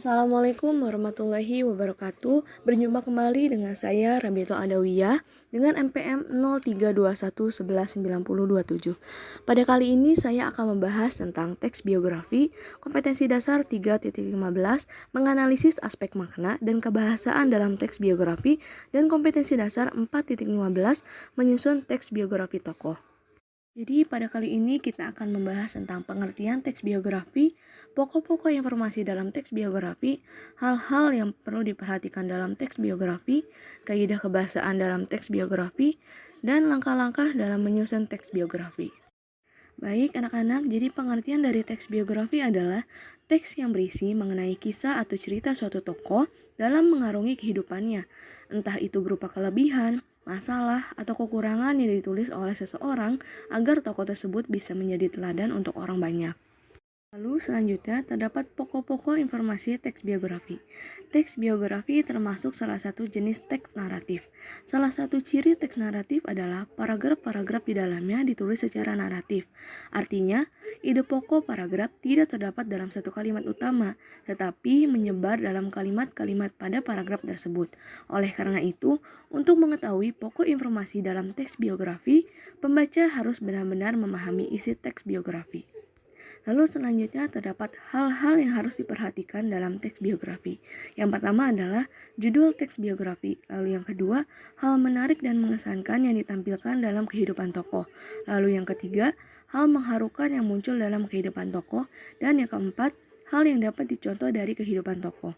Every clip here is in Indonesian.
Assalamualaikum warahmatullahi wabarakatuh. Berjumpa kembali dengan saya Rabiatul Adawiyah dengan NPM 0321119027. Pada kali ini saya akan membahas tentang teks biografi, kompetensi dasar 3.15, menganalisis aspek makna dan kebahasaan dalam teks biografi, dan kompetensi dasar 4.15, menyusun teks biografi tokoh. Jadi pada kali ini kita akan membahas tentang pengertian teks biografi, pokok-pokok informasi dalam teks biografi, hal-hal yang perlu diperhatikan dalam teks biografi, kaidah kebahasaan dalam teks biografi, dan langkah-langkah dalam menyusun teks biografi. Baik anak-anak, jadi pengertian dari teks biografi adalah teks yang berisi mengenai kisah atau cerita suatu tokoh dalam mengarungi kehidupannya, entah itu berupa kelebihan, masalah, atau kekurangan yang ditulis oleh seseorang agar tokoh tersebut bisa menjadi teladan untuk orang banyak. Lalu selanjutnya terdapat pokok-pokok informasi teks biografi. Teks biografi termasuk salah satu jenis teks naratif. Salah satu ciri teks naratif adalah paragraf-paragraf di dalamnya ditulis secara naratif. Artinya, ide pokok paragraf tidak terdapat dalam satu kalimat utama, tetapi menyebar dalam kalimat-kalimat pada paragraf tersebut. Oleh karena itu, untuk mengetahui pokok informasi dalam teks biografi, pembaca harus benar-benar memahami isi teks biografi. Lalu selanjutnya terdapat hal-hal yang harus diperhatikan dalam teks biografi. Yang pertama adalah judul teks biografi. Lalu yang kedua, hal menarik dan mengesankan yang ditampilkan dalam kehidupan tokoh. Lalu yang ketiga, hal mengharukan yang muncul dalam kehidupan tokoh. Dan yang keempat, hal yang dapat dicontoh dari kehidupan tokoh.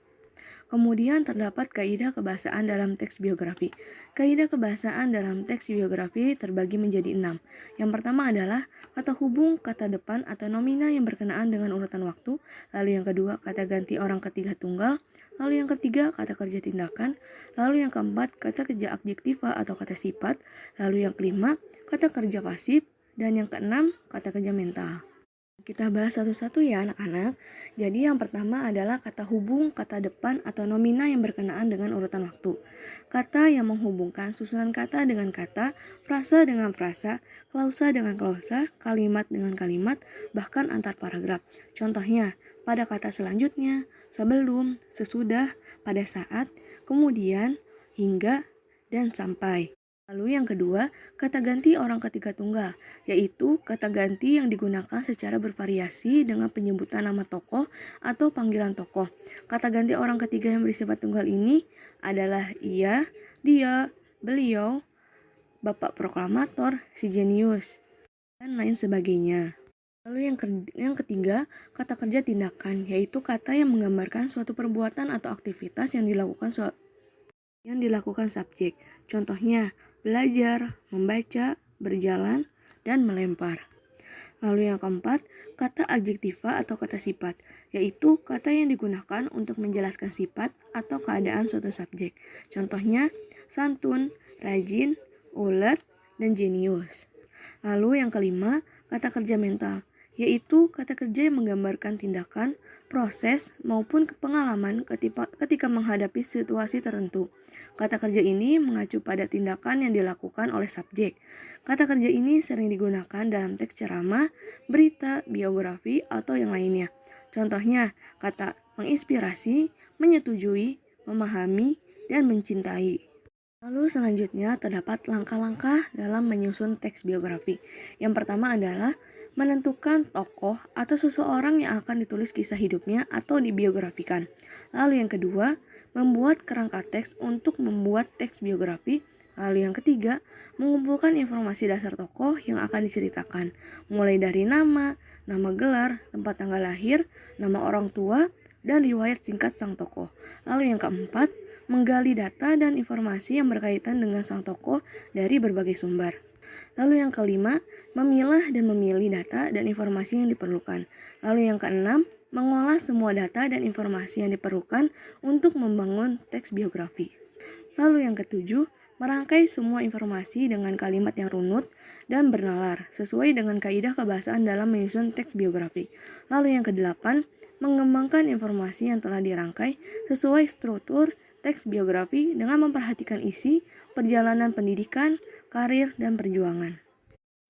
Kemudian terdapat kaidah kebahasaan dalam teks biografi. Kaidah kebahasaan dalam teks biografi terbagi menjadi 6. Yang pertama adalah kata hubung, kata depan atau nomina yang berkenaan dengan urutan waktu. Lalu yang kedua, kata ganti orang ketiga tunggal. Lalu yang ketiga, kata kerja tindakan. Lalu yang keempat, kata kerja adjektiva atau kata sifat. Lalu yang kelima, kata kerja pasif. Dan yang keenam, kata kerja mental. Kita bahas satu-satu ya anak-anak. Jadi yang pertama adalah kata hubung, kata depan atau nomina yang berkenaan dengan urutan waktu. Kata yang menghubungkan susunan kata dengan kata, frasa dengan frasa, klausa dengan klausa, kalimat dengan kalimat, bahkan antar paragraf. Contohnya, pada kata selanjutnya, sebelum, sesudah, pada saat, kemudian, hingga, dan sampai. Lalu yang kedua, kata ganti orang ketiga tunggal, yaitu kata ganti yang digunakan secara bervariasi dengan penyebutan nama tokoh atau panggilan tokoh. Kata ganti orang ketiga yang bersifat tunggal ini adalah ia, dia, beliau, bapak proklamator, si jenius, dan lain sebagainya. Lalu yang ketiga, kata kerja tindakan, yaitu kata yang menggambarkan suatu perbuatan atau aktivitas yang dilakukan subjek. Contohnya, belajar, membaca, berjalan, dan melempar. Lalu yang keempat, kata adjektiva atau kata sifat, yaitu kata yang digunakan untuk menjelaskan sifat atau keadaan suatu subjek. Contohnya, santun, rajin, ulet, dan jenius. Lalu yang kelima, kata kerja mental, yaitu kata kerja yang menggambarkan tindakan, proses, maupun pengalaman ketika menghadapi situasi tertentu. Kata kerja ini mengacu pada tindakan yang dilakukan oleh subjek. Kata kerja ini sering digunakan dalam teks ceramah, berita, biografi, atau yang lainnya. Contohnya, kata menginspirasi, menyetujui, memahami, dan mencintai. Lalu selanjutnya terdapat langkah-langkah dalam menyusun teks biografi. Yang pertama adalah menentukan tokoh atau seseorang yang akan ditulis kisah hidupnya atau dibiografikan. Lalu yang kedua, membuat kerangka teks untuk membuat teks biografi. Lalu yang ketiga, mengumpulkan informasi dasar tokoh yang akan diceritakan, mulai dari nama gelar, tempat tanggal lahir, nama orang tua, dan riwayat singkat sang tokoh. Lalu yang keempat, menggali data dan informasi yang berkaitan dengan sang tokoh dari berbagai sumber. Lalu yang kelima, memilah dan memilih data dan informasi yang diperlukan. Lalu yang keenam, mengolah semua data dan informasi yang diperlukan untuk membangun teks biografi. Lalu yang ketujuh, merangkai semua informasi dengan kalimat yang runut dan bernalar sesuai dengan kaidah kebahasaan dalam menyusun teks biografi. Lalu yang kedelapan, mengembangkan informasi yang telah dirangkai sesuai struktur teks biografi dengan memperhatikan isi, perjalanan pendidikan, karir, dan perjuangan.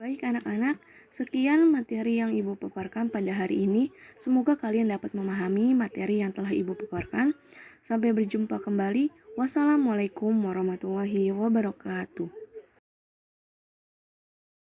Baik anak-anak, Sekian materi yang Ibu paparkan pada hari ini. Semoga kalian dapat memahami materi yang telah Ibu paparkan. Sampai berjumpa kembali. Wassalamualaikum warahmatullahi wabarakatuh.